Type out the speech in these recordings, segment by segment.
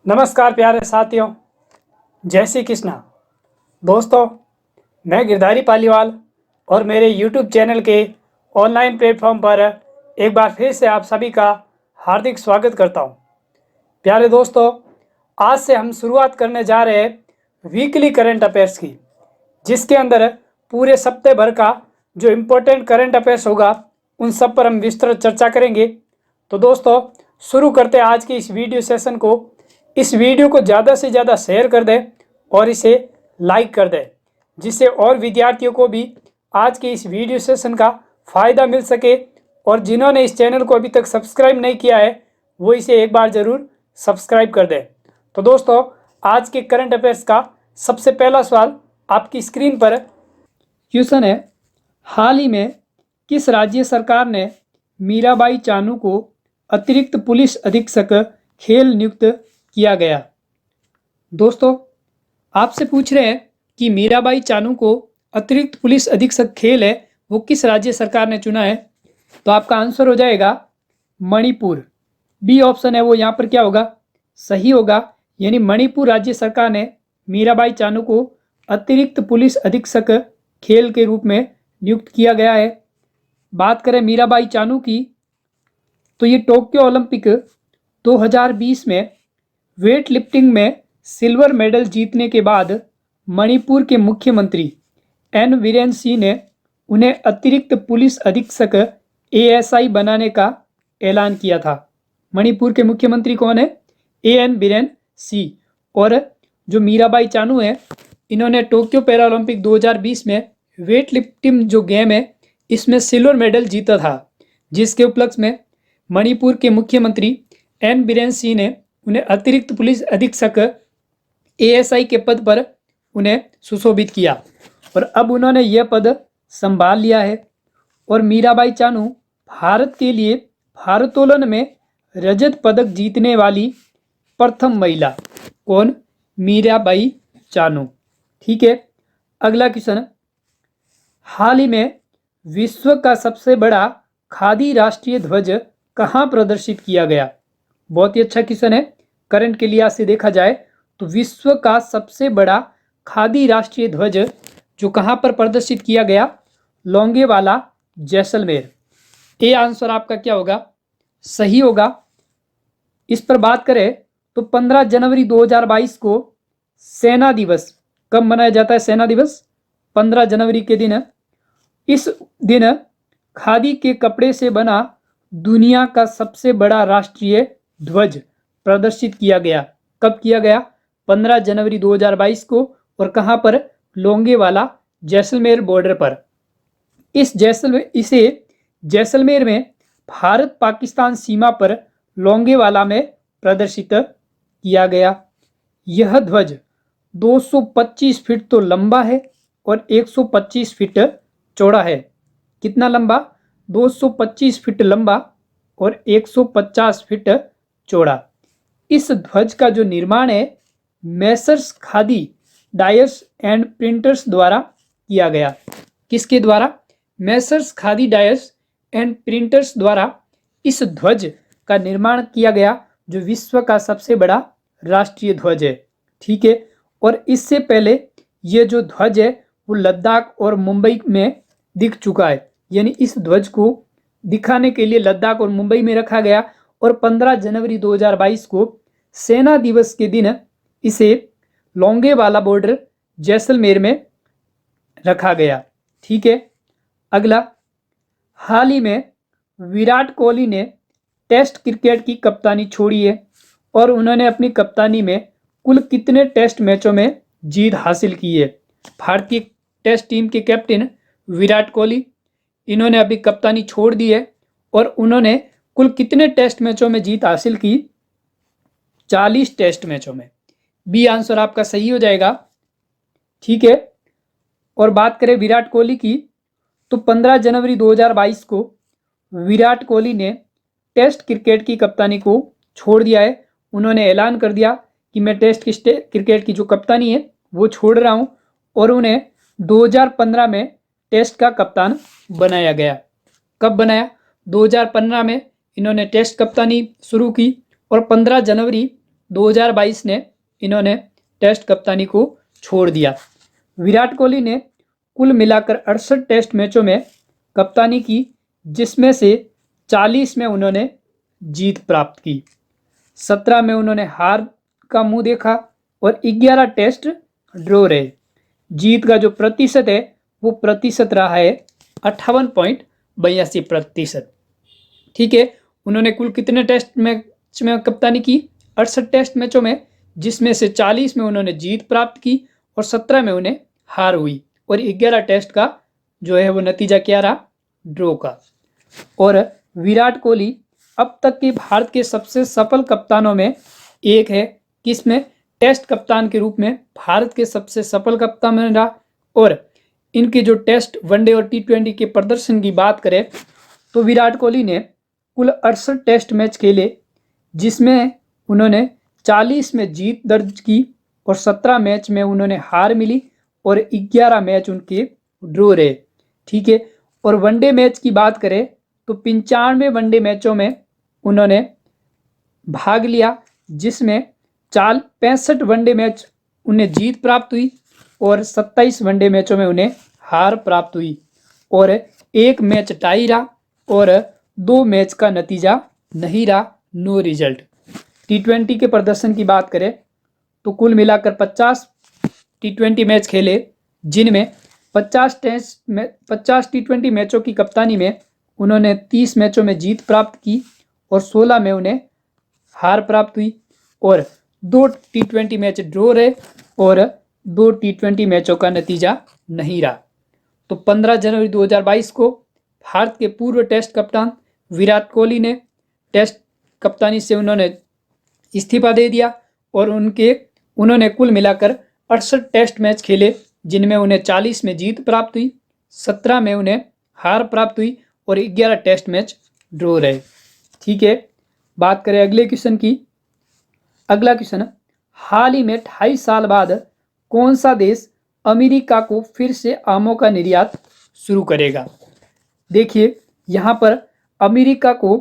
नमस्कार प्यारे साथियों, जय श्री कृष्णा। दोस्तों, मैं गिरधारी पालीवाल और मेरे YouTube चैनल के ऑनलाइन प्लेटफॉर्म पर एक बार फिर से आप सभी का हार्दिक स्वागत करता हूं। प्यारे दोस्तों, आज से हम शुरुआत करने जा रहे हैं वीकली करंट अफेयर्स की, जिसके अंदर पूरे सप्ताह भर का जो इम्पोर्टेंट करंट अफेयर्स होगा उन सब पर हम विस्तृत चर्चा करेंगे। तो दोस्तों, शुरू करते हैं आज की इस वीडियो सेशन को। इस वीडियो को ज़्यादा से ज़्यादा शेयर कर दें और इसे लाइक कर दें, जिससे और विद्यार्थियों को भी आज के इस वीडियो सेशन का फ़ायदा मिल सके। और जिन्होंने इस चैनल को अभी तक सब्सक्राइब नहीं किया है वो इसे एक बार ज़रूर सब्सक्राइब कर दें। तो दोस्तों, आज के करंट अफेयर्स का सबसे पहला सवाल आपकी स्क्रीन पर क्वेश्चन है, हाल ही में किस राज्य सरकार ने मीराबाई चानू को अतिरिक्त पुलिस अधीक्षक खेल नियुक्त किया गया? दोस्तों, आपसे पूछ रहे हैं कि मीराबाई चानू को अतिरिक्त पुलिस अधीक्षक खेल है वो किस राज्य सरकार ने चुना है। तो आपका आंसर हो जाएगा मणिपुर। बी ऑप्शन है वो यहाँ पर क्या होगा, सही होगा। यानी मणिपुर राज्य सरकार ने मीराबाई चानू को अतिरिक्त पुलिस अधीक्षक खेल के रूप में नियुक्त किया गया है। बात करें मीराबाई चानू की, तो ये टोक्यो ओलंपिक 2020 में वेट लिफ्टिंग में सिल्वर मेडल जीतने के बाद मणिपुर के मुख्यमंत्री एन बीरेन सिंह ने उन्हें अतिरिक्त पुलिस अधीक्षक एएसआई बनाने का ऐलान किया था। मणिपुर के मुख्यमंत्री कौन है? एन बीरेन सिंह। और जो मीराबाई चानू है, इन्होंने टोक्यो पैरा ओलंपिक 2020 में वेट लिफ्टिंग जो गेम है इसमें सिल्वर मेडल जीता था, जिसके उपलक्ष्य में मणिपुर के मुख्यमंत्री एन बीरेन सिंह ने उन्हें अतिरिक्त पुलिस अधीक्षक एएसआई के पद पर उन्हें सुशोभित किया और अब उन्होंने यह पद संभाल लिया है। और मीराबाई चानू भारत के लिए भारोत्तोलन में रजत पदक जीतने वाली प्रथम महिला। कौन? मीराबाई चानू। ठीक है, अगला क्वेश्चन, हाल ही में विश्व का सबसे बड़ा खादी राष्ट्रीय ध्वज कहाँ प्रदर्शित किया गया? बहुत ही अच्छा क्वेश्चन है। करंट के लिहाज से देखा जाए तो विश्व का सबसे बड़ा खादी राष्ट्रीय ध्वज जो कहाँ पर प्रदर्शित किया गया? लोंगेवाला, जैसलमेर। ये आंसर आपका क्या होगा? सही होगा। इस पर बात करें तो 15 जनवरी 2022 को सेना दिवस कब मनाया जाता है? सेना दिवस 15 जनवरी के दिन। इस दिन खादी के कपड़े से बना दुनिया का सबसे बड़ा राष्ट्रीय ध्वज प्रदर्शित किया गया। कब किया गया? 15 जनवरी 2022 को। और कहाँ पर? लोंगेवाला, जैसलमेर बॉर्डर पर। इसे जैसलमेर में भारत पाकिस्तान सीमा पर लोंगेवाला में प्रदर्शित किया गया। यह ध्वज 225 फीट तो लंबा है और 125 फीट चौड़ा है। कितना लंबा? 225 फीट लंबा और 150 फीट चौड़ा। इस ध्वज का जो निर्माण है Messrs khadi dyers and printers द्वारा किया गया। किसके द्वारा? Messrs khadi dyers and printers द्वारा इस ध्वज का निर्माण किया गया, जो विश्व का सबसे बड़ा राष्ट्रीय ध्वज है। ठीक है, और इससे पहले ये जो ध्वज है वो लद्दाख और मुंबई में दिख चुका है। यानी इस ध्वज को दिखाने के लिए लद्दाख और मुंबई में रखा गया और 15 जनवरी 2022 को सेना दिवस के दिन इसे लोंगेवाला बॉर्डर जैसलमेर में रखा गया। ठीक है, अगला, हाल ही में विराट कोहली ने टेस्ट क्रिकेट की कप्तानी छोड़ी है और उन्होंने अपनी कप्तानी में कुल कितने टेस्ट मैचों में जीत हासिल की है? भारतीय टेस्ट टीम के कैप्टन विराट कोहली, इन्होंने अभी कप्तानी छोड़ दी है और उन्होंने कुल कितने टेस्ट मैचों में जीत हासिल की? 40 टेस्ट मैचों में। बी आंसर आपका सही हो जाएगा। ठीक है, और बात करें विराट कोहली की, तो 15 जनवरी 2022 को विराट कोहली ने टेस्ट क्रिकेट की कप्तानी को छोड़ दिया है। उन्होंने ऐलान कर दिया कि मैं टेस्ट क्रिकेट की जो कप्तानी है वो छोड़ रहा हूं और उन्हें 2015 में टेस्ट का कप्तान बनाया गया। कब बनाया? 2015 में इन्होंने टेस्ट कप्तानी शुरू की और 15 जनवरी 2022 ने इन्होंने टेस्ट कप्तानी को छोड़ दिया। विराट कोहली ने कुल मिलाकर 68 टेस्ट मैचों में कप्तानी की, जिसमें से 40 में उन्होंने जीत प्राप्त की, 17 में उन्होंने हार का मुंह देखा और 11 टेस्ट ड्रॉ रहे। जीत का जो प्रतिशत है वो प्रतिशत रहा है 58.82%। ठीक है, उन्होंने कुल कितने टेस्ट मैच में कप्तानी की? 68 टेस्ट मैचों में, जिसमें से 40 में उन्होंने जीत प्राप्त की और 17 में उन्हें हार हुई और 11 टेस्ट का जो है वो नतीजा क्या रहा? ड्रॉ का। और विराट कोहली अब तक के भारत के सबसे सफल कप्तानों में एक है। किसमें? टेस्ट कप्तान के रूप में भारत के सबसे सफल कप्तान में रहा। और इनके जो टेस्ट, वनडे और T20 के प्रदर्शन की बात करें तो विराट कोहली ने कुल 68 टेस्ट मैच खेले, जिसमें उन्होंने 40 में जीत दर्ज की और 17 मैच में उन्होंने हार मिली और 11 मैच उनके ड्रॉ रहे। ठीक है, और वनडे मैच की बात करें तो 95 वनडे मैचों में उन्होंने भाग लिया, जिसमें 65 वनडे मैच उन्हें जीत प्राप्त हुई और 27 वनडे मैचों में उन्हें हार प्राप्त हुई और एक मैच टाई रहा और 2 मैच का नतीजा नहीं रहा, नो रिजल्ट। T20 के प्रदर्शन की बात करें तो कुल मिलाकर 50 T20 मैच खेले, जिनमें 50 T20 मैचों की कप्तानी में उन्होंने 30 मैचों में जीत प्राप्त की और 16 में उन्हें हार प्राप्त हुई और 2 T20 मैच ड्रॉ रहे और 2 T20 मैचों का नतीजा नहीं रहा। तो 15 जनवरी 2022 को भारत के पूर्व टेस्ट कप्तान विराट कोहली ने टेस्ट कप्तानी से उन्होंने इस्तीफा दे दिया और उन्होंने कुल मिलाकर 68 टेस्ट मैच खेले, जिनमें उन्हें 40 में जीत प्राप्त हुई, 17 में उन्हें हार प्राप्त हुई और 11 टेस्ट मैच ड्रॉ रहे। ठीक है, बात करें अगले क्वेश्चन की। अगला क्वेश्चन, हाल ही में 28 साल बाद कौन सा देश अमेरिका को फिर से आमों का निर्यात शुरू करेगा? देखिए, यहाँ पर अमेरिका को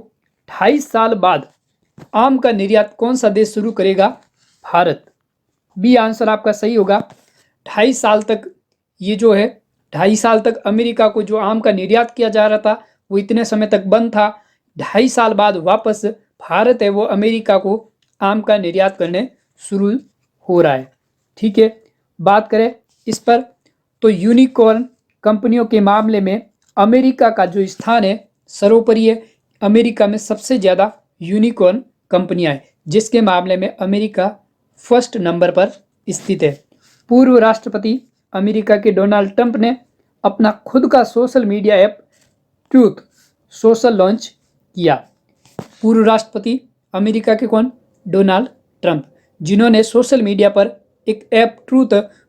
28 साल बाद आम का निर्यात कौन सा देश शुरू करेगा? भारत। बी आंसर आपका सही होगा। 28 साल तक ये जो है 2.5 साल तक अमेरिका को जो आम का निर्यात किया जा रहा था वो इतने समय तक बंद था। 2.5 साल बाद वापस भारत है वो अमेरिका को आम का निर्यात करने शुरू हो रहा है। ठीक है, बात करें इस पर तो यूनिकॉर्न कंपनियों के मामले में अमेरिका का जो स्थान है सर्वोपरि है। अमेरिका में सबसे ज़्यादा यूनिकॉर्न कंपनियां हैं, जिसके मामले में अमेरिका फर्स्ट नंबर पर स्थित है। पूर्व राष्ट्रपति अमेरिका के डोनाल्ड ट्रंप ने अपना खुद का social media app truth social launch किया। पूर्व राष्ट्रपति अमेरिका के कौन? डोनाल्ड ट्रंप, जिन्होंने सोशल मीडिया पर एक ऐप ट्रूथ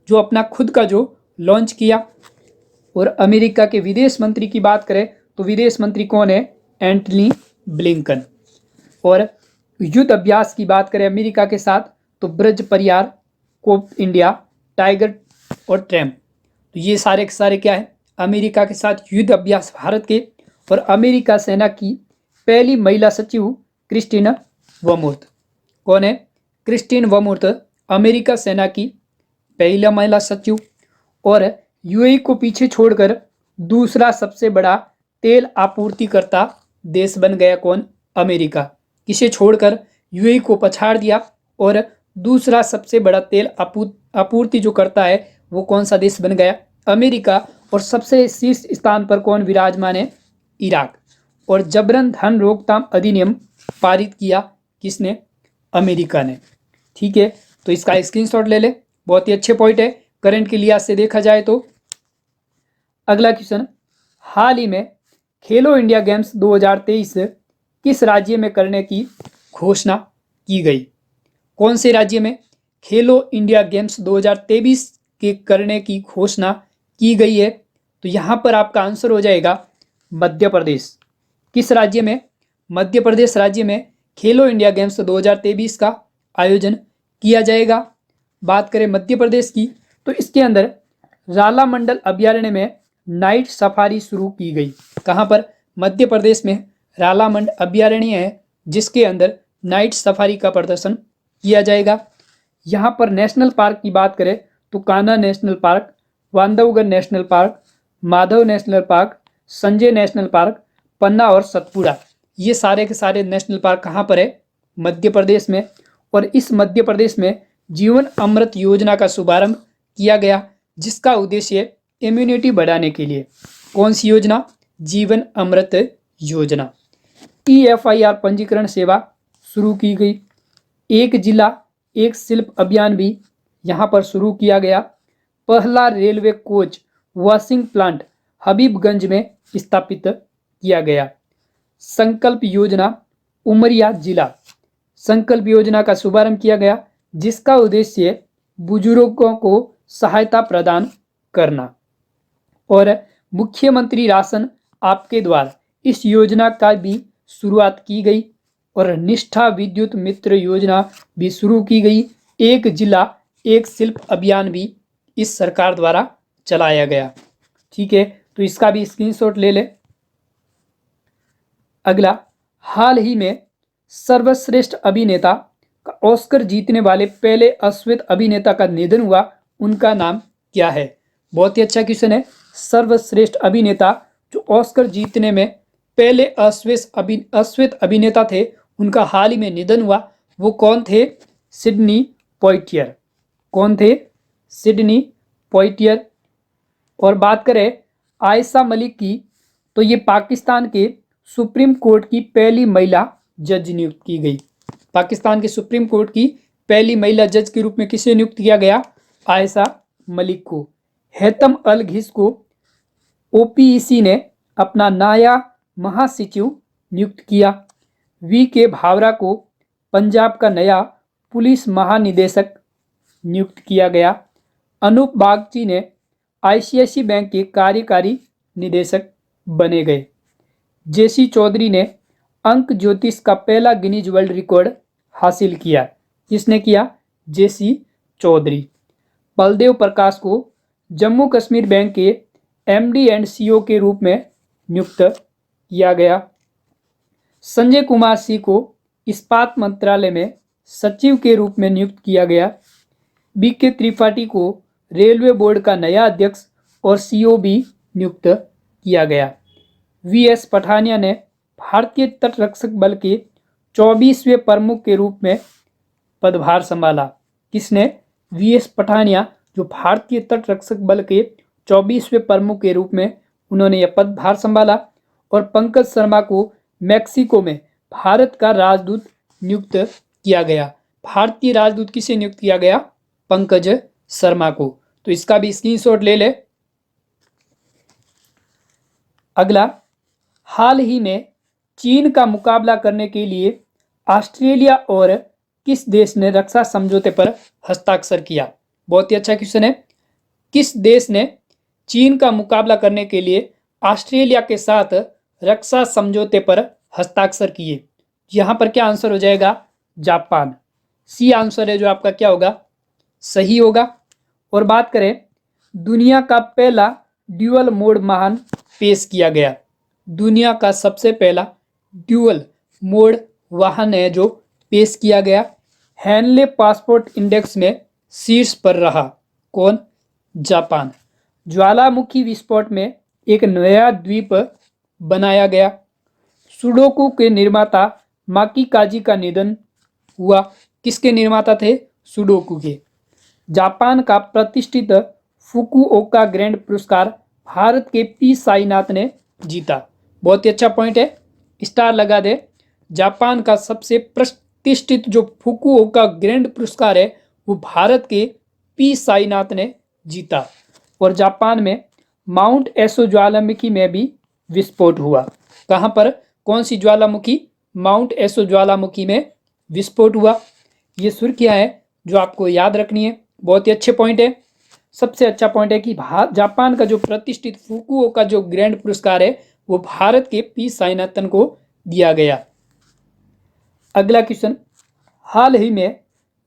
जो अपना खुद का जो लॉन्च किया। और अमेरिका के विदेश मंत्री की बात करें तो विदेश मंत्री कौन है? Antony Blinken. और युद्ध अभ्यास की बात करें अमेरिका के साथ तो Braj Pariyar, Cope India, tiger और ट्रैम्प, तो ये सारे के सारे क्या है? अमेरिका के साथ युद्ध अभ्यास भारत के। और अमेरिका सेना की पहली महिला सचिव क्रिस्टीन वमुर्थ कौन है? क्रिस्टीन वमुर्थ अमेरिका सेना की पहला महिला सचिव। और यूएई को पीछे छोड़कर दूसरा सबसे बड़ा तेल आपूर्तिकर्ता देश बन गया कौन? अमेरिका। किसे छोड़कर? यूएई को पछाड़ दिया और दूसरा सबसे बड़ा तेल आपूर्ति जो करता है वो कौन सा देश बन गया? अमेरिका। और सबसे शीर्ष स्थान पर कौन विराजमान है? इराक। और जबरन धन रोकथाम अधिनियम पारित किया किसने? अमेरिका ने। ठीक है, तो इसका स्क्रीनशॉट ले ले, बहुत ही अच्छे पॉइंट है करंट के लिहाज से देखा जाए तो। अगला क्वेश्चन, हाल ही में खेलो इंडिया गेम्स 2023 किस राज्य में करने की घोषणा की गई? कौन से राज्य में खेलो इंडिया गेम्स 2023 के करने की घोषणा की गई है? तो यहाँ पर आपका आंसर हो जाएगा मध्य प्रदेश। किस राज्य में? मध्य प्रदेश राज्य में खेलो इंडिया गेम्स 2023 का आयोजन किया जाएगा। बात करें मध्य प्रदेश की तो इसके अंदर राला मंडल अभ्यारण्य में नाइट सफारी शुरू की गई। कहाँ पर? मध्य प्रदेश में राला मंडल अभ्यारण्य है जिसके अंदर नाइट सफारी का प्रदर्शन किया जाएगा। यहाँ पर नेशनल पार्क की बात करें तो Kanha national park, Bandhavgarh national park, Madhav national park, Sanjay national park, Panna और सतपुड़ा, ये सारे के सारे नेशनल पार्क कहाँ पर है? मध्य प्रदेश में। और इस मध्य प्रदेश में जीवन अमृत योजना का शुभारंभ किया गया, जिसका उद्देश्य इम्यूनिटी बढ़ाने के लिए। कौन सी योजना? जीवन अमृत योजना। EFIR पंजीकरण सेवा शुरू की गई। एक जिला एक शिल्प अभियान भी यहाँ पर शुरू किया गया। पहला railway coach washing plant Habibganj में स्थापित किया गया। संकल्प योजना उमरिया जिला, संकल्प योजना का शुभारंभ किया गया, जिसका उद्देश्य बुजुर्गों को सहायता प्रदान करना। और मुख्यमंत्री राशन आपके द्वार, इस योजना का भी शुरुआत की गई। और निष्ठा विद्युत मित्र योजना भी शुरू की गई। एक जिला एक शिल्प अभियान भी इस सरकार द्वारा चलाया गया। ठीक है, तो इसका भी स्क्रीनशॉट ले ले। अगला, हाल ही में सर्वश्रेष्ठ अभिनेता का ऑस्कर जीतने वाले पहले अश्वेत अभिनेता का निधन हुआ, उनका नाम क्या है? बहुत ही अच्छा क्वेश्चन है। सर्वश्रेष्ठ अभिनेता जो ऑस्कर जीतने में पहले अश्वेत अभिनेता थे, उनका हाल ही में निधन हुआ, वो कौन थे? सिडनी पोइटियर। कौन थे? सिडनी पोइटियर। और बात करें आयशा मलिक की, तो ये पाकिस्तान के सुप्रीम कोर्ट की पहली महिला जज नियुक्त की गई। पाकिस्तान के सुप्रीम कोर्ट की पहली महिला जज के रूप में किसे नियुक्त किया गया? आयशा मलिक को। हैतम अल घिस को OPEC ने अपना नया महासचिव नियुक्त किया। VK भावरा को पंजाब का नया पुलिस महानिदेशक नियुक्त किया गया। अनूप बागची ने ICICI बैंक के कार्यकारी निदेशक बने गए। JC चौधरी ने अंक ज्योतिष का पहला गिनीज वर्ल्ड रिकॉर्ड हासिल किया। किसने किया? JC चौधरी। बलदेव प्रकाश को जम्मू कश्मीर बैंक के MD एंड CO के रूप में नियुक्त किया गया। संजय कुमार सिंह को इस्पात मंत्रालय में सचिव के रूप में नियुक्त किया गया। BK त्रिपाठी को रेलवे बोर्ड का नया अध्यक्ष और CO भी नियुक्त किया गया। VS पठानिया ने भारतीय तटरक्षक बल के 24वें प्रमुख के रूप में पदभार संभाला। किसने? VS पठानिया, जो भारतीय तटरक्षक बल के 24वें प्रमुख के रूप में उन्होंने यह पदभार संभाला। और पंकज शर्मा को मैक्सिको में भारत का राजदूत नियुक्त किया गया। भारतीय राजदूत किसे नियुक्त किया गया? पंकज शर्मा को। तो इसका भी स्क्रीनशॉट ले ले। अगला, हाल ही में चीन का मुकाबला करने के लिए ऑस्ट्रेलिया और किस देश ने रक्षा समझौते पर हस्ताक्षर किया? बहुत ही अच्छा क्वेश्चन है। किस देश ने चीन का मुकाबला करने के लिए ऑस्ट्रेलिया के साथ रक्षा समझौते पर हस्ताक्षर किए? यहाँ पर क्या आंसर हो जाएगा? जापान। C आंसर है जो आपका क्या होगा? सही होगा। और बात करें, दुनिया का पहला ड्यूअल मोड वाहन पेश किया गया। दुनिया का सबसे पहला ड्यूअल मोड वाहन है जो पेश किया गया। हैनले पासपोर्ट इंडेक्स में शीर्ष पर रहा। कौन? जापान। ज्वालामुखी विस्फोट में एक नया द्वीप बनाया गया। सुडोकू के निर्माता माकी काजी का निधन हुआ। किसके निर्माता थे? सुडोकू के। जापान का प्रतिष्ठित फुकुओका ग्रैंड पुरस्कार भारत के P साईनाथ ने जीता। बहुत ही अच्छा पॉइंट है, स्टार लगा दे। जापान का सबसे प्रतिष्ठित जो फुकुओका ग्रैंड पुरस्कार है वो भारत के P साईनाथ ने जीता। और जापान में माउंट एसो ज्वालामुखी में भी विस्फोट हुआ। कहाँ पर? कौन सी ज्वालामुखी? माउंट एसो ज्वालामुखी में विस्फोट हुआ। ये सुर्खियाँ हैं जो आपको याद रखनी है। बहुत ही अच्छे पॉइंट है। सबसे अच्छा पॉइंट है कि जापान का जो प्रतिष्ठित फुकुओका जो ग्रैंड पुरस्कार है वो भारत के P साईनाथन को दिया गया। अगला क्वेश्चन, हाल ही में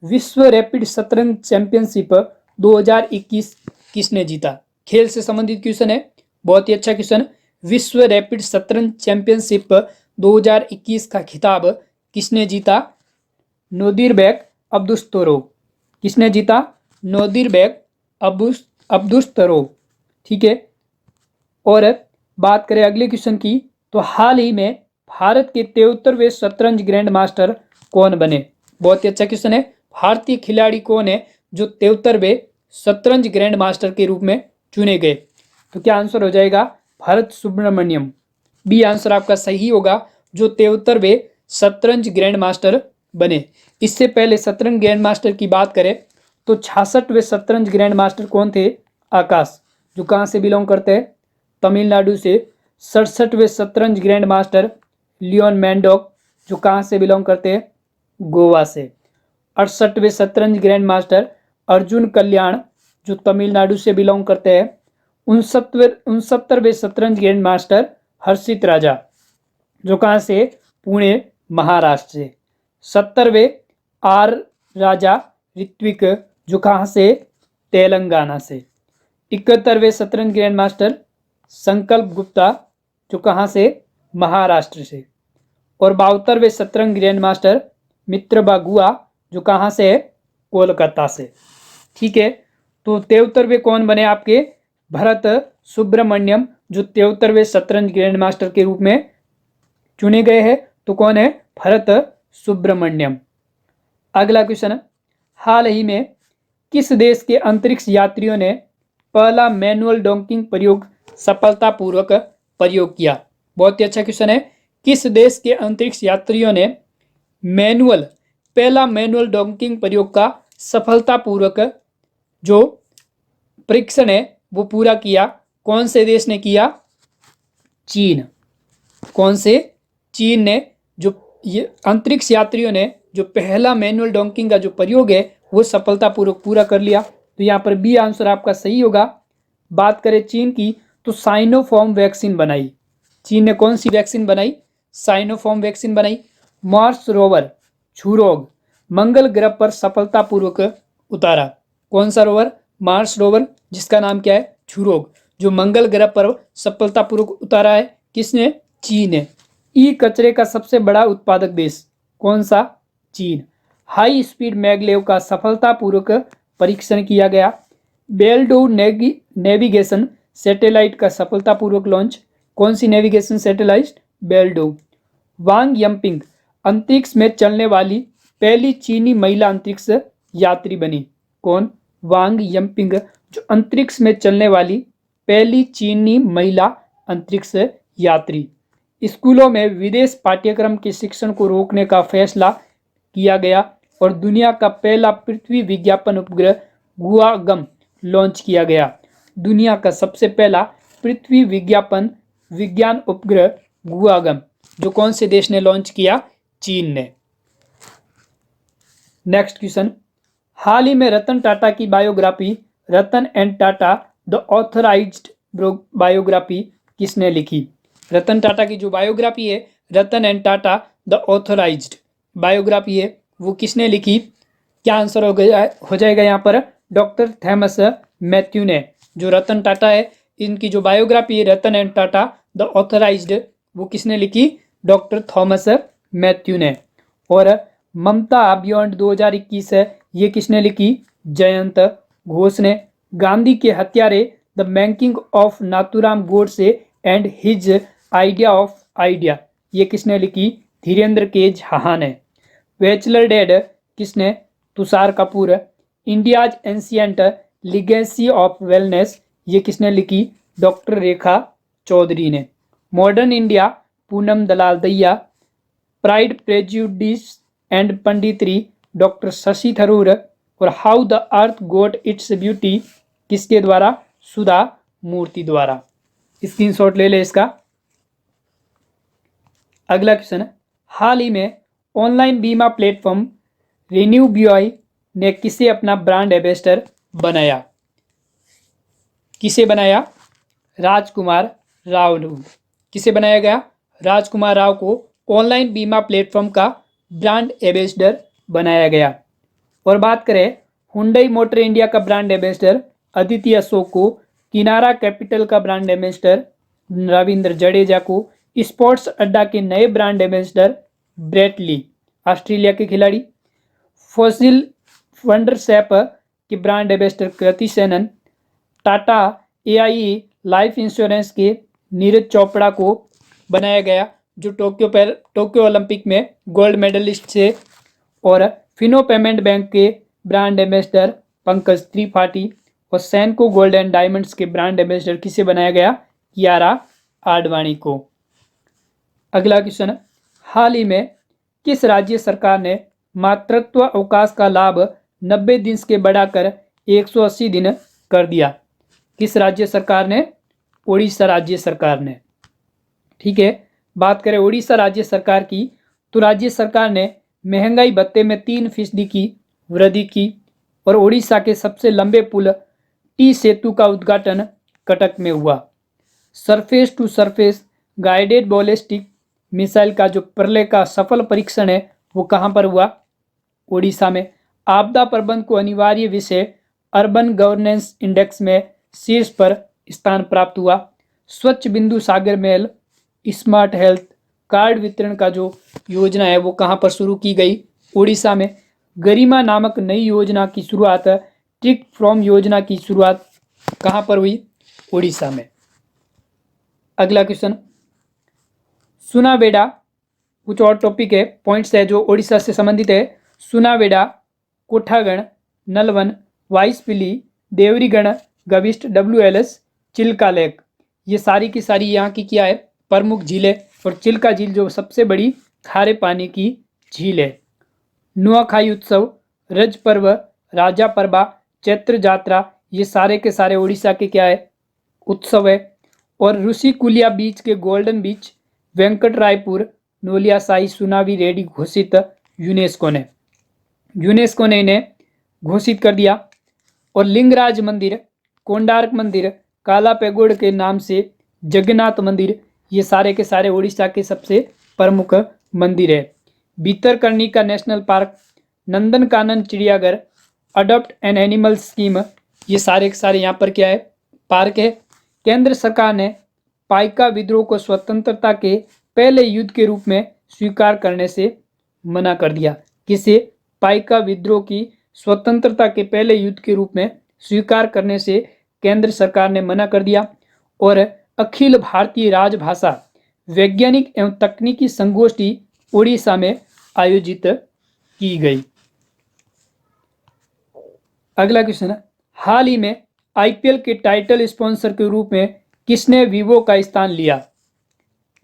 विश्व रैपिड शतरंज चैंपियनशिप 2021 किसने जीता? खेल से संबंधित क्वेश्चन है। बहुत ही अच्छा क्वेश्चन। विश्व रैपिड शतरंज चैंपियनशिप 2021 का खिताब किसने जीता? नोदिरबेक अब्दुस्तुरोव। किसने जीता? नोदिरबेग अब्दुस्तुरोव। ठीक है। और बात करें अगले क्वेश्चन की, तो हाल ही में भारत के 73वें शतरंज ग्रैंड मास्टर कौन बने? बहुत ही अच्छा क्वेश्चन है। भारतीय खिलाड़ी कौन है जो 73वें शतरंज ग्रैंड मास्टर के रूप में चुने गए? तो क्या आंसर हो जाएगा? भरत सुब्रमण्यम। बी आंसर आपका सही होगा, जो 73वें शतरंज ग्रैंड मास्टर बने। इससे पहले शतरंज ग्रैंड मास्टर की बात करें तो 66वें शतरंज ग्रैंड मास्टर कौन थे? आकाश, जो कहाँ से बिलोंग करते हैं? तमिलनाडु से। 67वें शतरंज ग्रैंड मास्टर लियोन मैंडोक, जो कहाँ से बिलोंग करते हैं? गोवा से। 68वें शतरंज ग्रैंड मास्टर अर्जुन कल्याण, जो तमिलनाडु से बिलोंग करते हैं। 69वें शतरंज ग्रैंड मास्टर हर्षित राजा, जो कहाँ से? पुणे महाराष्ट्र से। 70वें आर राजा ऋत्विक, जो कहाँ से? तेलंगाना से। 71वें शतरंज ग्रैंड मास्टर संकल्प गुप्ता, जो कहाँ से? महाराष्ट्र से। और 72वें शतरंज ग्रैंड मास्टर मित्र बागुआ, जो कहाँ से है? कोलकाता से। ठीक है। तो 73वें कौन बने आपके? भरत सुब्रमण्यम, जो 73वें शतरंज ग्रैंड मास्टर के रूप में चुने गए हैं। तो कौन है? भरत सुब्रमण्यम। अगला क्वेश्चन, हाल ही में किस देश के अंतरिक्ष यात्रियों ने पहला मैनुअल डॉकिंग प्रयोग सफलतापूर्वक प्रयोग किया? बहुत ही अच्छा क्वेश्चन है। किस देश के अंतरिक्ष यात्रियों ने पहला मैनुअल डॉकिंग प्रयोग का सफलतापूर्वक जो परीक्षण है वो पूरा किया? कौन से देश ने किया? चीन। कौन से? चीन ने जो ये अंतरिक्ष यात्रियों ने जो पहला मैनुअल डॉकिंग का जो प्रयोग है वो सफलतापूर्वक पूरा कर लिया। तो यहाँ पर बी आंसर आपका सही होगा। बात करें चीन की, तो साइनोफॉर्म वैक्सीन बनाई। चीन ने कौन सी वैक्सीन बनाई? साइनोफॉर्म वैक्सीन बनाई। मार्स रोवर छुरोग मंगल ग्रह पर सफलतापूर्वक उतारा। कौन सा रोवर? मार्स रोवर, जिसका नाम क्या है? छुरोग, जो मंगल ग्रह पर सफलतापूर्वक उतारा है। किसने? चीन ने। ई कचरे का सबसे बड़ा उत्पादक देश कौन सा? चीन। हाई स्पीड मैगलेव का सफलतापूर्वक परीक्षण किया गया। बेल्डो नेविगेशन सैटेलाइट का सफलतापूर्वक लॉन्च। कौन सी नेविगेशन सैटेलाइट? बेल्डो। वांग यम्पिंग अंतरिक्ष में चलने वाली पहली चीनी महिला अंतरिक्ष यात्री बनी। कौन? वांग यम्पिंग, जो अंतरिक्ष में चलने वाली पहली चीनी महिला अंतरिक्ष यात्री। स्कूलों में विदेश पाठ्यक्रम के शिक्षण को रोकने का फैसला किया गया और दुनिया का पहला पृथ्वी विज्ञापन उपग्रह गुआगम लॉन्च किया गया। दुनिया का सबसे पहला पृथ्वी विज्ञान उपग्रह गुआगम, जो कौन से देश ने लॉन्च किया? चीन ने। नेक्स्ट क्वेश्चन, हाल ही में रतन टाटा की biography Ratan and Tata the authorised biography किसने लिखी? रतन टाटा की जो बायोग्राफी है, Ratan and Tata the authorised biography है, वो किसने लिखी? क्या आंसर हो जाएगा यहाँ पर? डॉक्टर थॉमस मैथ्यू ने। जो रतन टाटा है, इनकी जो बायोग्राफी है Ratan and Tata the authorised, वो किसने लिखी? डॉक्टर थॉमस मैथ्यू ने। और ममता बियॉन्ड 2021 है, ये किसने लिखी? जयंत घोष ने। गांधी के हत्यारे the making of Nathuram Godse and his idea of idea, ये किसने लिखी? धीरेन्द्र के झाहा ने। बैचलर डेड किसने? Tushar Kapoor. India's ancient legacy of wellness, ये किसने लिखी? डॉक्टर रेखा चौधरी ने। Modern India Poonam Dalal Dahiya. Pride prejudice and punditry doctor Shashi Tharoor. और how the earth got its beauty किसके द्वारा? सुधा मूर्ति द्वारा। स्क्रीनशॉट ले ले इसका। अगला क्वेश्चन, हाल ही में ऑनलाइन बीमा प्लेटफॉर्म रिन्यूबॉय ने किसे अपना ब्रांड एम्बेसडर बनाया? किसे बनाया? राजकुमार राव ने। किसे बनाया गया? राजकुमार राव को ऑनलाइन बीमा प्लेटफॉर्म का ब्रांड एम्बेसडर बनाया गया। और बात करें हुंडई मोटर इंडिया का ब्रांड एम्बेसडर अदिति अशोक को, किनारा कैपिटल का ब्रांड एम्बेसडर रविंद्र जडेजा को, स्पोर्ट्स अड्डा के नए brand ambassador Brett Lee, Australia के खिलाड़ी। फॉसिल वंडरसैप के brand ambassador Kriti Sanon, Tata AI life insurance के नीरज चोपड़ा को बनाया गया जो टोक्यो ओलंपिक में गोल्ड मेडलिस्ट थे। और फिनो पेमेंट बैंक के ब्रांड एम्बेसडर पंकज त्रिपाठी और सैनको गोल्ड एंड डायमंड्स के ब्रांड एम्बेसडर किसे बनाया गया? कियारा आडवाणी को। अगला क्वेश्चन, हाल ही में किस राज्य सरकार ने मातृत्व अवकाश का लाभ 90 दिन के बढ़ाकर 180 दिन कर दिया? किस राज्य सरकार ने? ओडिशा राज्य सरकार ने। ठीक है, बात करें ओडिशा राज्य सरकार की तो राज्य सरकार ने महंगाई भत्ते में 3% की वृद्धि की और ओडिशा के सबसे लंबे पुल टी सेतु का उद्घाटन कटक में हुआ। Surface to surface guided ballistic missile का जो प्रलय का सफल परीक्षण है वो कहाँ पर हुआ? ओडिशा में। आपदा प्रबंधन को अनिवार्य विषय अर्बन गवर्नेंस इंडेक्स में शीर्ष पर स्थान प्राप्त हुआ। स्वच्छ बिंदु सागर मेल स्मार्ट हेल्थ कार्ड वितरण का जो योजना है वो कहाँ पर शुरू की गई? ओडिशा में। गरिमा नामक नई योजना की शुरुआत, ट्रिक फ्रॉम योजना की शुरुआत कहाँ पर हुई? ओडिशा में। अगला क्वेश्चन, सुनावेडा, कुछ और टॉपिक है, पॉइंट्स है जो ओडिशा से संबंधित है। सुनावेडा, कोठागण, नलवन, वाइसपिली, देवरीगढ़, गविष्ट, WLS, चिल्का लेक, ये सारी की सारी यहाँ की क्या है? प्रमुख झीलें। और चिल्का झील जो सबसे बड़ी खारे पानी की झील है। नुआखाई उत्सव, रज पर्व, राजा परबा, चैत्र जात्रा, ये सारे के सारे ओडिशा के क्या है? उत्सव है। और ऋषिकुलिया बीच के गोल्डन बीच, वेंकट रायपुर, नोलिया साई, सुनावी रेड्डी घोषित यूनेस्को ने इन्हें घोषित कर दिया। और लिंगराज मंदिर, कोंडार्क मंदिर, काला पेगोड के नाम से जगन्नाथ मंदिर, ये सारे के सारे ओडिशा के सबसे प्रमुख मंदिर है। भीतरकनिका नेशनल पार्क, नंदनकानन चिड़ियाघर, अडॉप्ट एन एनिमल स्कीम, ये सारे के सारे यहाँ पर क्या है? पार्क है। केंद्र सरकार ने पाइका विद्रोह को स्वतंत्रता के पहले युद्ध के रूप में स्वीकार करने से मना कर दिया। किसे? पाइका विद्रोह की स्वतंत्रता के पहले युद्ध के रूप में स्वीकार करने से केंद्र सरकार ने मना कर दिया। और अखिल भारतीय राजभाषा वैज्ञानिक एवं तकनीकी संगोष्ठी ओडिशा में आयोजित की गई। अगला क्वेश्चन है, हाल ही में IPL के टाइटल स्पॉन्सर के रूप में किसने वीवो का स्थान लिया?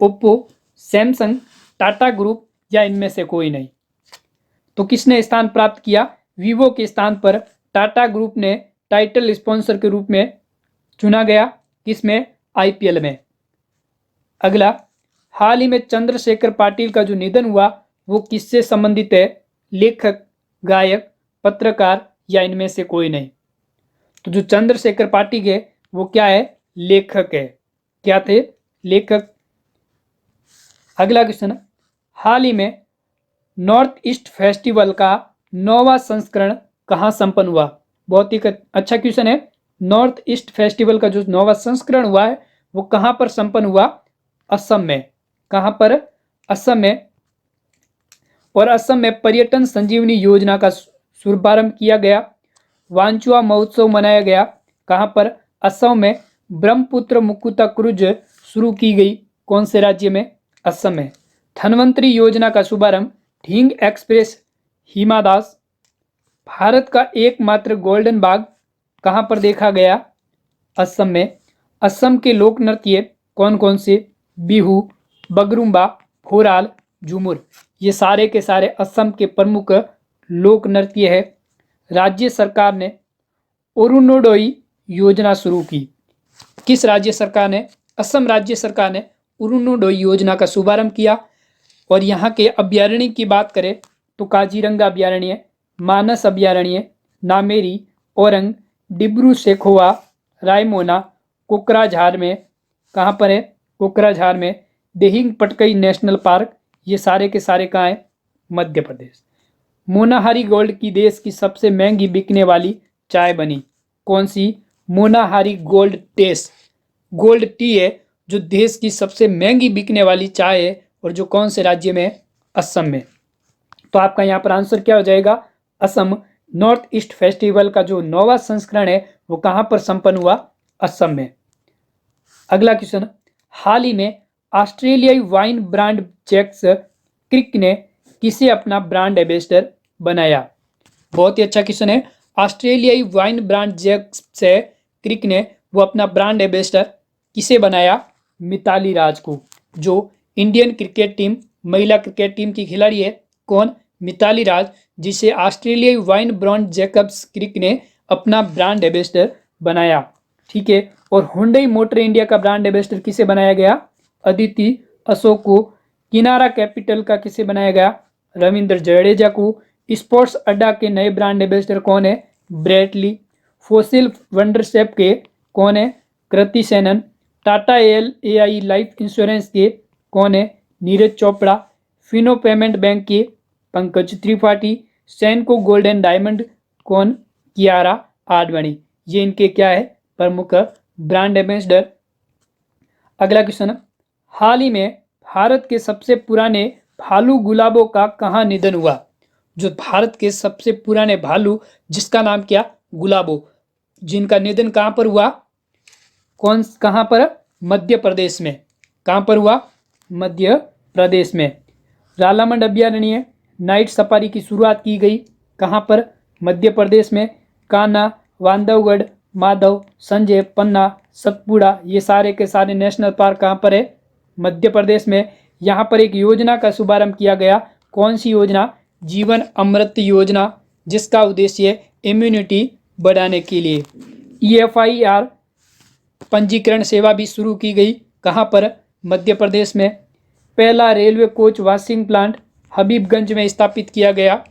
ओप्पो, सैमसंग, टाटा ग्रुप या इनमें से कोई नहीं? तो किसने स्थान प्राप्त किया? वीवो के स्थान पर टाटा ग्रुप ने टाइटल स्पॉन्सर के रूप में चुना गया। किसमें? IPL में। अगला, हाल ही में चंद्रशेखर पाटिल का जो निधन हुआ वो किससे संबंधित है? लेखक, गायक, पत्रकार या इनमें से कोई नहीं? तो जो चंद्रशेखर पाटिल है वो क्या है? लेखक है। क्या थे? लेखक। अगला क्वेश्चन, हाल ही में नॉर्थ ईस्ट फेस्टिवल का 9वां संस्करण कहाँ संपन्न हुआ? बहुत ही अच्छा क्वेश्चन है। नॉर्थ ईस्ट फेस्टिवल का जो 9वां संस्करण हुआ है वो कहाँ पर संपन्न हुआ? असम में। कहाँ पर? असम में। और असम में पर्यटन संजीवनी योजना का शुभारंभ किया गया। वांचुआ महोत्सव मनाया गया। कहाँ पर? असम में। ब्रह्मपुत्र मुकुता क्रूज शुरू की गई। कौन से राज्य में? असम में। धन्वंतरी योजना का शुभारंभ ढींग एक्सप्रेस, हिमादास। भारत का एकमात्र गोल्डन बाघ कहाँ पर देखा गया? असम में। असम के लोक नृत्य कौन कौन से? बिहू, बगरुम्बा, फोराल, झूमुर, ये सारे के सारे असम के प्रमुख लोक नृत्य है। राज्य सरकार ने अरुणोदय योजना शुरू की। किस राज्य सरकार ने? असम राज्य सरकार ने अरुणोदय योजना का शुभारंभ किया। और यहाँ के अभ्यारण्य की बात करें तो काजीरंगा अभ्यारण्य, मानस अभ्यारण्य, नामेरी, औरंग, डिब्रू सेखोवा, रायमोना, कोकराझार में। कहाँ पर है? कोकराझार में। दिहिंग पटकई नेशनल पार्क, ये सारे के सारे कहाँ है? मध्य प्रदेश। मोनाहारी गोल्ड की देश की सबसे महंगी बिकने वाली चाय बनी। कौन सी? मोनाहारी गोल्ड टी है जो देश की सबसे महंगी बिकने वाली चाय है और जो कौन से राज्य में है? असम में। तो आपका यहाँ पर आंसर क्या हो जाएगा? असम नॉर्थ ईस्ट फेस्टिवल का जो 9वां संस्करण है वो कहाँ पर संपन्न हुआ? असम में। अगला क्वेश्चन, हाल ही में ऑस्ट्रेलियाई वाइन ब्रांड जैक्स क्रिक ने किसे अपना ब्रांड एम्बेसडर बनाया? बहुत ही अच्छा क्वेश्चन है। ऑस्ट्रेलियाई वाइन ब्रांड जैक्स से क्रिक ने वो अपना ब्रांड एम्बेसडर किसे बनाया? मिताली राज को, जो इंडियन क्रिकेट टीम महिला क्रिकेट टीम की खिलाड़ी है। कौन? मिताली राज, जिसे ऑस्ट्रेलियाई वाइन ब्रांड जैकब्स क्रिक ने अपना ब्रांड एम्बेसडर बनाया। ठीक है। और हुंडई मोटर इंडिया का ब्रांड एम्बेसडर किसे बनाया गया? अदिति अशोक को। किनारा कैपिटल का किसे बनाया गया? रविंद्र जडेजा को। स्पोर्ट्स अड्डा के नए ब्रांड एम्बेसडर कौन है? ब्रेटली। फोसिल वंडरशेप के कौन है? Kriti Sanon. Tata AI life insurance के कौन है? नीरज चोपड़ा। फिनो पेमेंट बैंक के पंकज त्रिपाठी। सैनको गोल्डन डायमंड कौन? कियारा आडवाणी। ये इनके क्या है? प्रमुख ब्रांड एम्बेसडर। अगला क्वेश्चन, हाल ही में भारत के सबसे पुराने भालू गुलाबों का कहाँ निधन हुआ? जो भारत के सबसे पुराने भालू जिसका नाम क्या? गुलाबो, जिनका निधन कहाँ पर हुआ? कहाँ पर? मध्य प्रदेश में। कहाँ पर हुआ? मध्य प्रदेश में। रालामंड अभयारण्य नाइट सफारी की शुरुआत की गई कहाँ पर? मध्य प्रदेश में। कान्हा, बांधवगढ़, माधव, संजय, पन्ना, सतपुड़ा, ये सारे के सारे नेशनल पार्क कहाँ पर है? मध्य प्रदेश में। यहाँ पर एक योजना का शुभारंभ किया गया। कौन सी योजना? जीवन अमृत योजना, जिसका उद्देश्य इम्यूनिटी बढ़ाने के लिए। EFIR पंजीकरण सेवा भी शुरू की गई कहाँ पर? मध्य प्रदेश में। पहला railway coach washing plant Habibganj में स्थापित किया गया।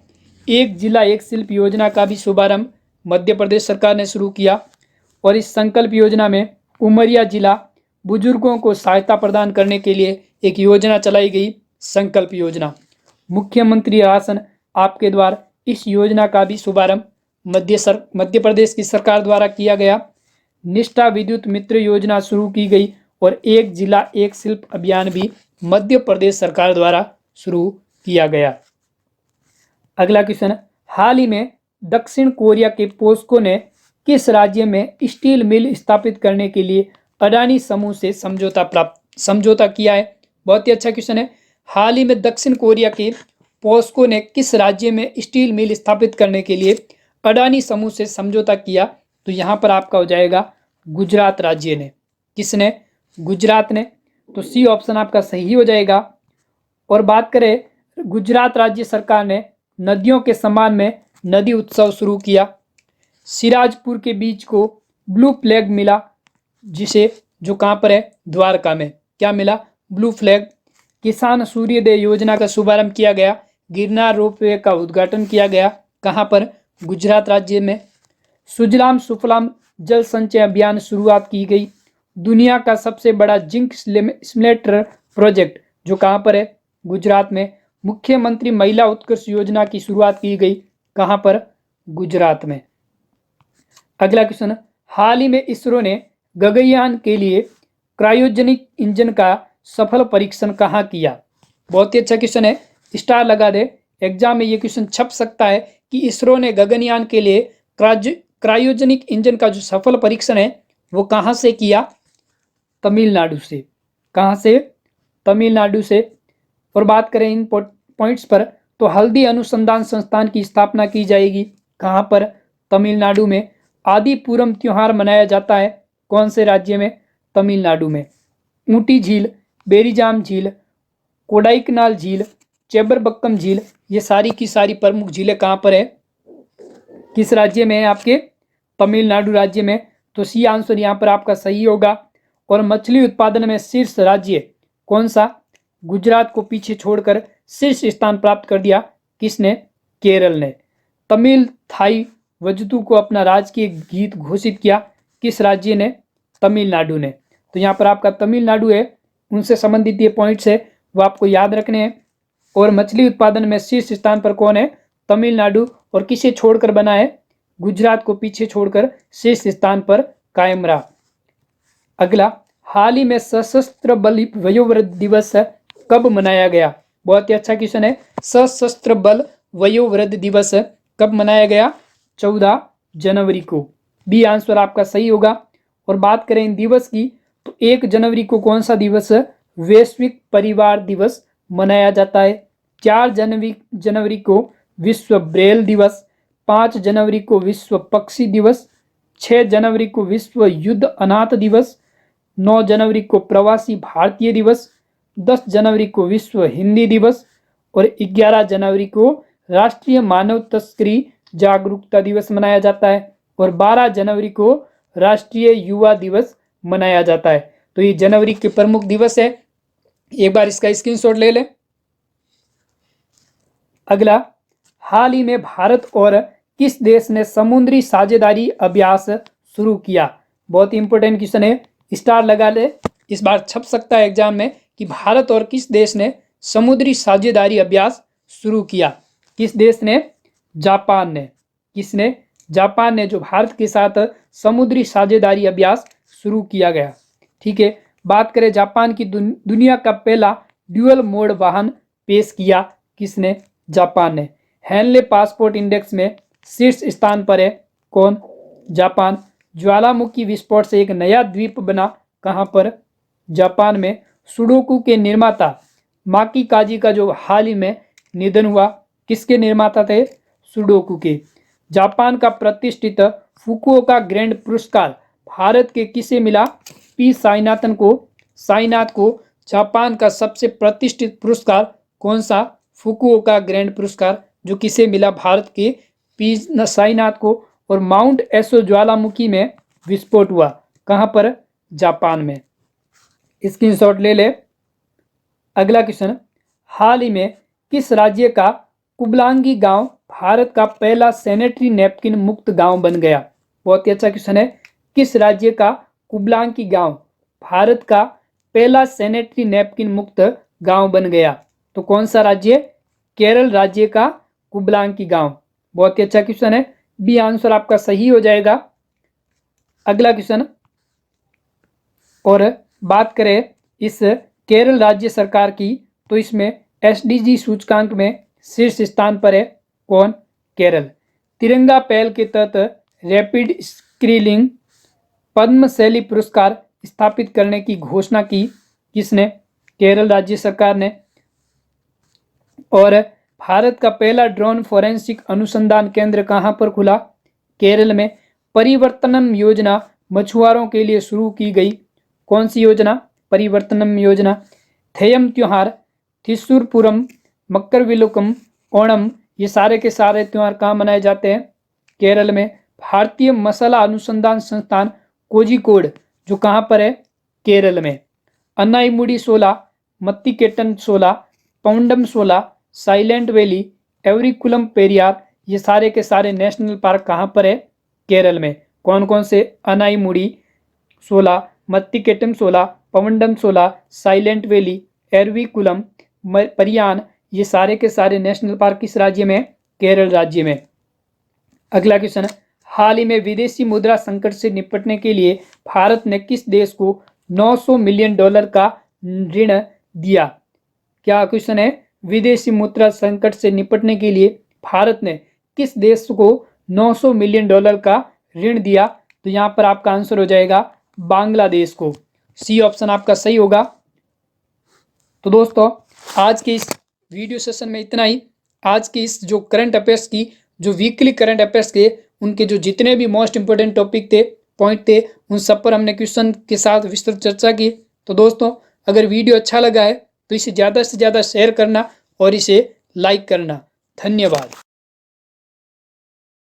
एक जिला एक शिल्प योजना का भी शुभारंभ मध्य प्रदेश सरकार ने शुरू किया। और इस संकल्प योजना में उमरिया जिला बुजुर्गों को सहायता प्रदान करने के लिए एक योजना चलाई गई, संकल्प योजना। मुख्यमंत्री आसन आपके द्वार, इस योजना का भी शुभारंभ मध्य प्रदेश की सरकार द्वारा किया गया। निष्ठा विद्युत मित्र योजना शुरू की गई और एक जिला एक शिल्प अभियान भी मध्य प्रदेश सरकार द्वारा शुरू किया गया। अगला क्वेश्चन, हाल ही में दक्षिण कोरिया के पोस्को ने किस राज्य में स्टील मिल स्थापित करने के लिए अडानी समूह से समझौता किया है? बहुत ही अच्छा क्वेश्चन है। हाल ही में दक्षिण कोरिया के पोस्को ने किस राज्य में स्टील मिल स्थापित करने के लिए अडानी समूह से समझौता किया? तो यहाँ पर आपका हो जाएगा गुजरात राज्य ने। किसने? गुजरात ने। तो सी ऑप्शन आपका सही हो जाएगा। और बात करें, गुजरात राज्य सरकार ने नदियों के सम्मान में नदी उत्सव शुरू किया। सिराजपुर के बीच को ब्लू फ्लैग मिला, जिसे जो कहाँ पर है? द्वारका में। क्या मिला? Blue flag. किसान सूर्योदय योजना का शुभारंभ किया गया। गिरनार रोपवे का उद्घाटन किया गया कहाँ पर? गुजरात राज्य में। सुजलाम सुफलाम जल संचय अभियान शुरुआत की गई। दुनिया का सबसे बड़ा जिंक स्मैल्टर प्रोजेक्ट जो कहाँ पर है? गुजरात में। मुख्यमंत्री महिला उत्कर्ष योजना की शुरुआत की गई कहाँ पर? गुजरात में। अगला क्वेश्चन, हाल ही में इसरो ने गगनयान के लिए क्रायोजेनिक इंजन का सफल परीक्षण कहाँ किया? बहुत ही अच्छा क्वेश्चन है, स्टार लगा दे। एग्जाम में ये क्वेश्चन छप सकता है कि इसरो ने गगनयान के लिए क्रायोजेनिक इंजन का जो सफल परीक्षण है वो कहाँ से किया? तमिलनाडु से। कहाँ से? तमिलनाडु से। और बात करें इन पॉइंट्स पर, तो हल्दी अनुसंधान संस्थान की स्थापना की जाएगी कहाँ पर? तमिलनाडु में। आदिपुरम त्योहार मनाया जाता है कौन से राज्य में? तमिलनाडु में। ऊटी झील, बेरीजाम झील, कोडाईकनाल झील, चेबरबक्कम झील, ये सारी की सारी प्रमुख झीलें कहाँ पर है? किस राज्य में है? आपके तमिलनाडु राज्य में। तो सी आंसर यहाँ पर आपका सही होगा। और मछली उत्पादन में शीर्ष राज्य कौन सा? गुजरात को पीछे छोड़कर शीर्ष स्थान प्राप्त कर दिया। किसने? केरल ने। तमिल थाई वजतु को अपना राजकीय गीत घोषित किया किस राज्य ने? तमिलनाडु ने। तो यहाँ पर आपका तमिलनाडु है, उनसे संबंधित ये पॉइंट्स है वो आपको याद रखने हैं। और मछली उत्पादन में शीर्ष स्थान पर कौन है? तमिलनाडु। और किसे छोड़कर बना है? गुजरात को पीछे छोड़कर शीर्ष स्थान पर कायम रहा। अगला, हाल ही में सशस्त्र बल वयोवृद्ध दिवस कब मनाया गया? बहुत ही अच्छा क्वेश्चन है। सशस्त्र बल वयोवृद्ध दिवस कब मनाया गया? 14 जनवरी को। बी आंसर आपका सही होगा। और बात करें इन दिवस की तो 1 जनवरी को कौन सा दिवस वैश्विक परिवार दिवस मनाया जाता है? 4 जनवरी को विश्व ब्रेल दिवस, 5 जनवरी को विश्व पक्षी दिवस, 6 जनवरी को विश्व युद्ध अनाथ दिवस, 9 जनवरी को प्रवासी भारतीय दिवस, 10 जनवरी को विश्व हिंदी दिवस और 11 जनवरी को राष्ट्रीय मानव तस्करी जागरूकता दिवस मनाया जाता है और 12 जनवरी को राष्ट्रीय युवा दिवस मनाया जाता है। तो ये जनवरी के प्रमुख दिवस है, एक बार इसका स्क्रीनशॉट ले लें। अगला, हाल ही में भारत और किस देश ने समुद्री साझेदारी अभ्यास शुरू किया? बहुत ही इंपॉर्टेंट क्वेश्चन है, स्टार लगा ले, इस बार छप सकता है एग्जाम में कि भारत और किस देश ने समुद्री साझेदारी अभ्यास शुरू किया? किस देश ने? जापान ने। किसने? जापान ने, जो भारत के साथ समुद्री साझेदारी अभ्यास शुरू किया गया। ठीक है, बात करें जापान की, दुनिया का पहला ड्यूअल मोड वाहन पेश किया किसने? जापान ने। हेनले पासपोर्ट इंडेक्स में शीर्ष स्थान पर है कौन? जापान। ज्वालामुखी विस्फोट से एक नया द्वीप बना, कहां पर? जापान में। सुडोकू के निर्माता माकी काजी का जो हाल ही में निधन हुआ, किसके निर्माता थे? सुडोकू के। जापान का प्रतिष्ठित फुकुओका ग्रैंड पुरस्कार भारत के किसे मिला? पी साईनाथन को। साईनाथ को जापान का सबसे प्रतिष्ठित पुरस्कार कौन सा? फुकुओका ग्रैंड पुरस्कार, जो किसे मिला? भारत के पी साईनाथ को। और माउंट एसो ज्वालामुखी में विस्फोट हुआ, कहां पर? जापान में। स्क्रीनशॉट ले ले। अगला क्वेश्चन, हाल ही में किस राज्य का कुबलांगी गांव भारत का पहला सैनिटरी नैपकिन मुक्त गांव बन गया? बहुत ही अच्छा क्वेश्चन है। किस राज्य का कुबलांगी गांव भारत का पहला सैनिटरी नैपकिन मुक्त गांव बन गया? तो कौन सा राज्य? केरल राज्य का कुबलांगी गांव। बहुत ही अच्छा क्वेश्चन है, बी आंसर आपका सही हो जाएगा। अगला क्वेश्चन, और बात करें इस केरल राज्य सरकार की तो इसमें एसडीजी सूचकांक में शीर्ष स्थान पर है कौन? केरल। तिरंगा पहल के तहत रैपिड स्क्रीनिंग पद्मशैली पुरस्कार स्थापित करने की घोषणा की किसने? केरल राज्य सरकार ने। और भारत का पहला ड्रोन फोरेंसिक अनुसंधान केंद्र कहां पर खुला? केरल में। परिवर्तनम योजना मछुआरों के लिए शुरू की गई, कौन सी योजना? परिवर्तनम योजना। थेयम त्योहार, थिस्सुरपुरम, मकरविलुकम, ओणम, ये सारे के सारे त्योहार कहाँ मनाए जाते हैं? केरल में। भारतीय मसाला अनुसंधान संस्थान कोझिकोड, जो कहाँ पर है? केरल में। अन्नाईमुडी 16, मत्तिकेटन 16, पौंडम 16, साइलेंट वैली, एवरिकुलम पेरियार, ये सारे के सारे नेशनल पार्क कहाँ पर है? केरल में। कौन कौन से? अन्नाईमुडी 16, मत्तिकेटम 16, पवंडम 16, साइलेंट वैली, एरविकुलम, परियान, ये सारे के सारे नेशनल पार्क किस राज्य में? केरल राज्य में। अगला क्वेश्चन, हाल ही में विदेशी मुद्रा संकट से निपटने के लिए भारत ने किस देश को $900 मिलियन का ऋण दिया? क्या क्वेश्चन है? विदेशी मुद्रा संकट से निपटने के लिए भारत ने किस देश को $900 मिलियन का ऋण दिया? तो यहाँ पर आपका आंसर हो जाएगा बांग्लादेश को। सी ऑप्शन आपका सही होगा। तो दोस्तों, आज के इस वीडियो सेशन में इतना ही। आज के इस जो करंट अफेयर्स की, जो वीकली करंट अफेयर्स के, उनके जो जितने भी मोस्ट इंपोर्टेंट टॉपिक थे, पॉइंट थे, उन सब पर हमने क्वेश्चन के साथ विस्तृत चर्चा की। तो दोस्तों, अगर वीडियो अच्छा लगा है तो इसे ज़्यादा से ज़्यादा शेयर करना और इसे लाइक करना। धन्यवाद।